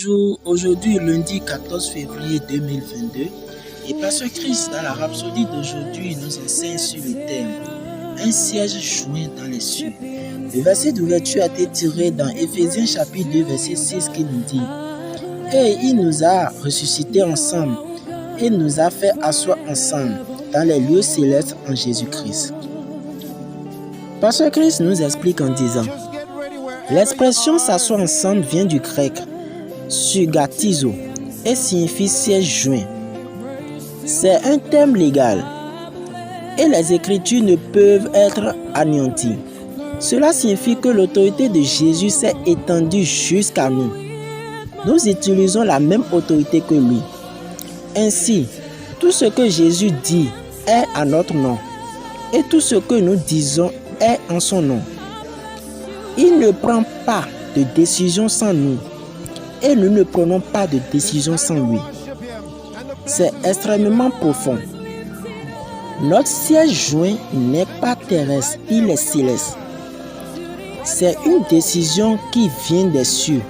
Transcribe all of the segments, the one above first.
Bonjour, aujourd'hui lundi 14 février 2022 et Pasteur Chris dans la rhapsodie d'aujourd'hui nous enseigne sur le thème un siège joint dans les cieux. Le verset d'ouverture a été tiré dans Éphésiens chapitre 2 verset 6 qui nous dit et il nous a ressuscités ensemble et nous a fait asseoir ensemble dans les lieux célestes en Jésus-Christ. Pasteur Chris nous explique en disant l'expression s'asseoir ensemble vient du grec sugatizo et signifie siège joint. C'est un terme légal et les écritures ne peuvent être anéanties. Cela signifie que l'autorité de Jésus s'est étendue jusqu'à nous. Nous utilisons la même autorité que lui. Ainsi, tout ce que Jésus dit est à notre nom et tout ce que nous disons est en son nom. Il ne prend pas de décision sans nous et nous ne prenons pas de décision sans lui. C'est extrêmement profond. Notre siège joint n'est pas terrestre, il est céleste. C'est une décision qui vient des cieux.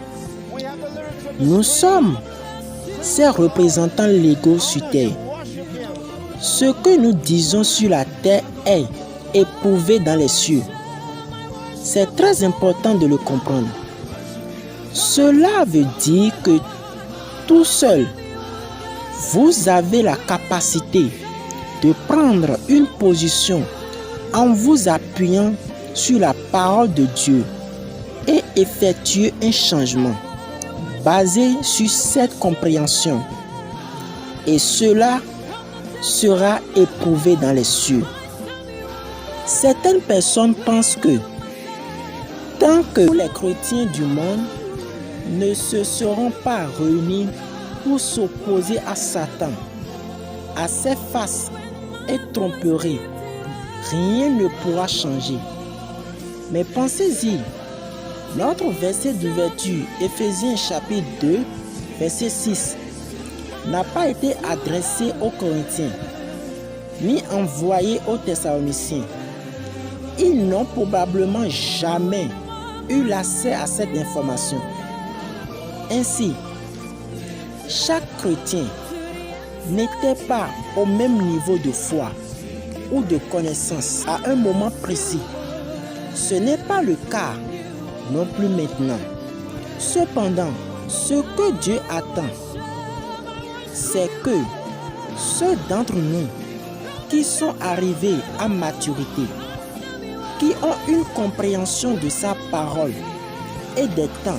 Nous sommes ses représentants légaux sur terre. Ce que nous disons sur la terre est éprouvé dans les cieux. C'est très important de le comprendre. Cela veut dire que tout seul, vous avez la capacité de prendre une position en vous appuyant sur la parole de Dieu et effectuer un changement basé sur cette compréhension. Et cela sera éprouvé dans les cieux. Certaines personnes pensent que tant que les chrétiens du monde ne se seront pas réunis pour s'opposer à Satan, à ses faces et tromperies, rien ne pourra changer. Mais pensez-y, notre verset d'ouverture, Éphésiens chapitre 2, verset 6, n'a pas été adressé aux Corinthiens, ni envoyé aux Thessaloniciens. Ils n'ont probablement jamais eu l'accès à cette information. Ainsi, chaque chrétien n'était pas au même niveau de foi ou de connaissance à un moment précis. Ce n'est pas le cas non plus maintenant. Cependant, ce que Dieu attend, c'est que ceux d'entre nous qui sont arrivés à maturité, qui ont une compréhension de sa parole et des temps,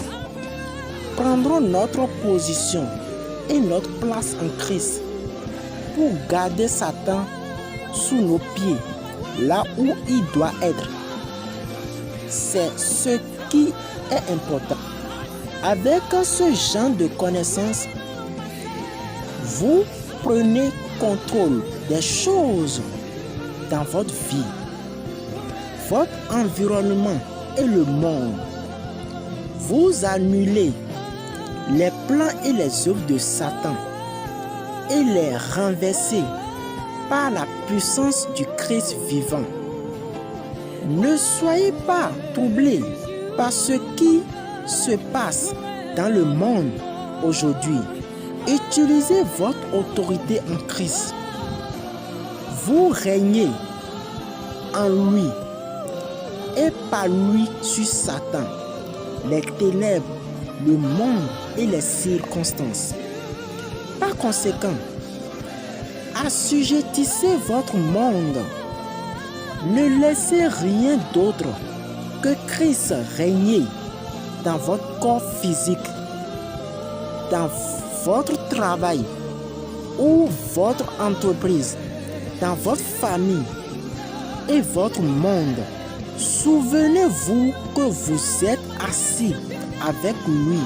prendrons notre position et notre place en Christ pour garder Satan sous nos pieds, là où il doit être. C'est ce qui est important. Avec ce genre de connaissances, vous prenez contrôle des choses dans votre vie, votre environnement et le monde. Vous annulez les plans et les œuvres de Satan et les renversez par la puissance du Christ vivant. Ne soyez pas troublés par ce qui se passe dans le monde aujourd'hui. Utilisez votre autorité en Christ. Vous régnez en lui et par lui sur Satan, les ténèbres, le monde et les circonstances. Par conséquent, assujettissez votre monde. Ne laissez rien d'autre que Christ régner dans votre corps physique, dans votre travail ou votre entreprise, dans votre famille et votre monde. Souvenez-vous que vous êtes assis avec lui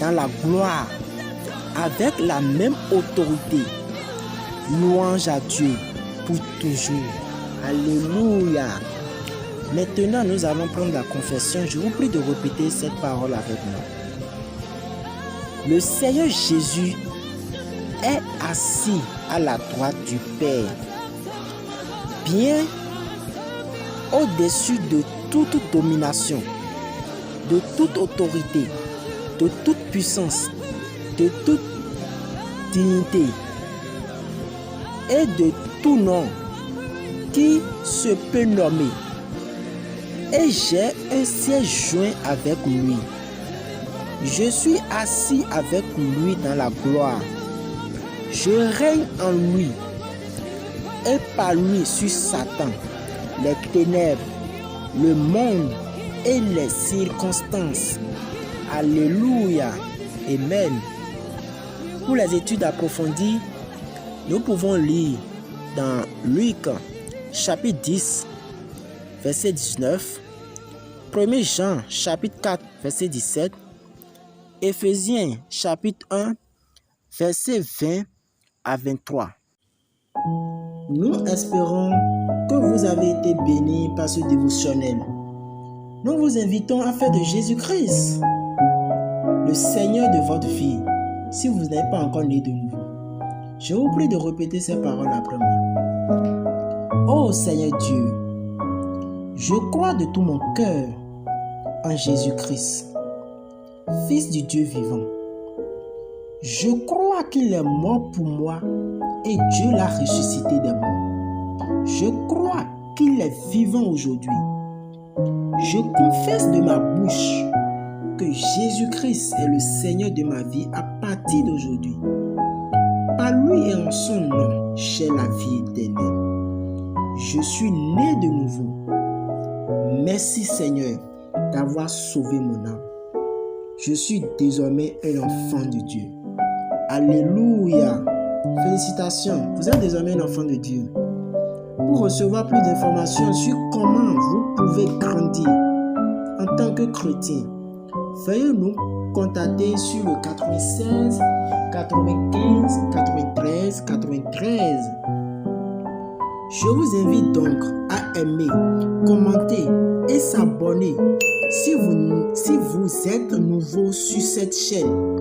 dans la gloire, avec la même autorité. Louange à Dieu pour toujours. Alléluia. Maintenant, nous allons prendre la confession. Je vous prie de répéter cette parole avec moi. Le Seigneur Jésus est assis à la droite du Père, bien au-dessus de toute domination, de toute autorité, de toute puissance, de toute dignité et de tout nom qui se peut nommer. Et j'ai un siège joint avec lui. Je suis assis avec lui dans la gloire. Je règne en lui et par lui sur Satan, les ténèbres, le monde et les circonstances. Alléluia. Amen. Pour les études approfondies, nous pouvons lire dans Luc chapitre 10, verset 19, 1 Jean chapitre 4, verset 17, Éphésiens chapitre 1, verset 20 à 23. Nous espérons que vous avez été bénis par ce dévotionnel. Nous vous invitons à faire de Jésus-Christ le Seigneur de votre vie si vous n'êtes pas encore né de nouveau. Je vous prie de répéter ces paroles après moi. Ô Seigneur Dieu, je crois de tout mon cœur en Jésus-Christ, Fils du Dieu vivant. Je crois qu'il est mort pour moi et Dieu l'a ressuscité des morts. Je crois qu'il est vivant aujourd'hui. Je confesse de ma bouche que Jésus-Christ est le Seigneur de ma vie à partir d'aujourd'hui. Par lui et en son nom, j'ai la vie éternelle. Je suis né de nouveau. Merci Seigneur d'avoir sauvé mon âme. Je suis désormais un enfant de Dieu. Alléluia. Félicitations, vous êtes désormais un enfant de Dieu. Pour recevoir plus d'informations sur comment vous pouvez grandir en tant que chrétien, veuillez nous contacter sur le 96 95 93 93. Je vous invite donc à aimer, commenter et s'abonner si vous êtes nouveau sur cette chaîne.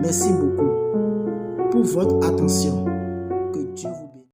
Merci beaucoup pour votre attention.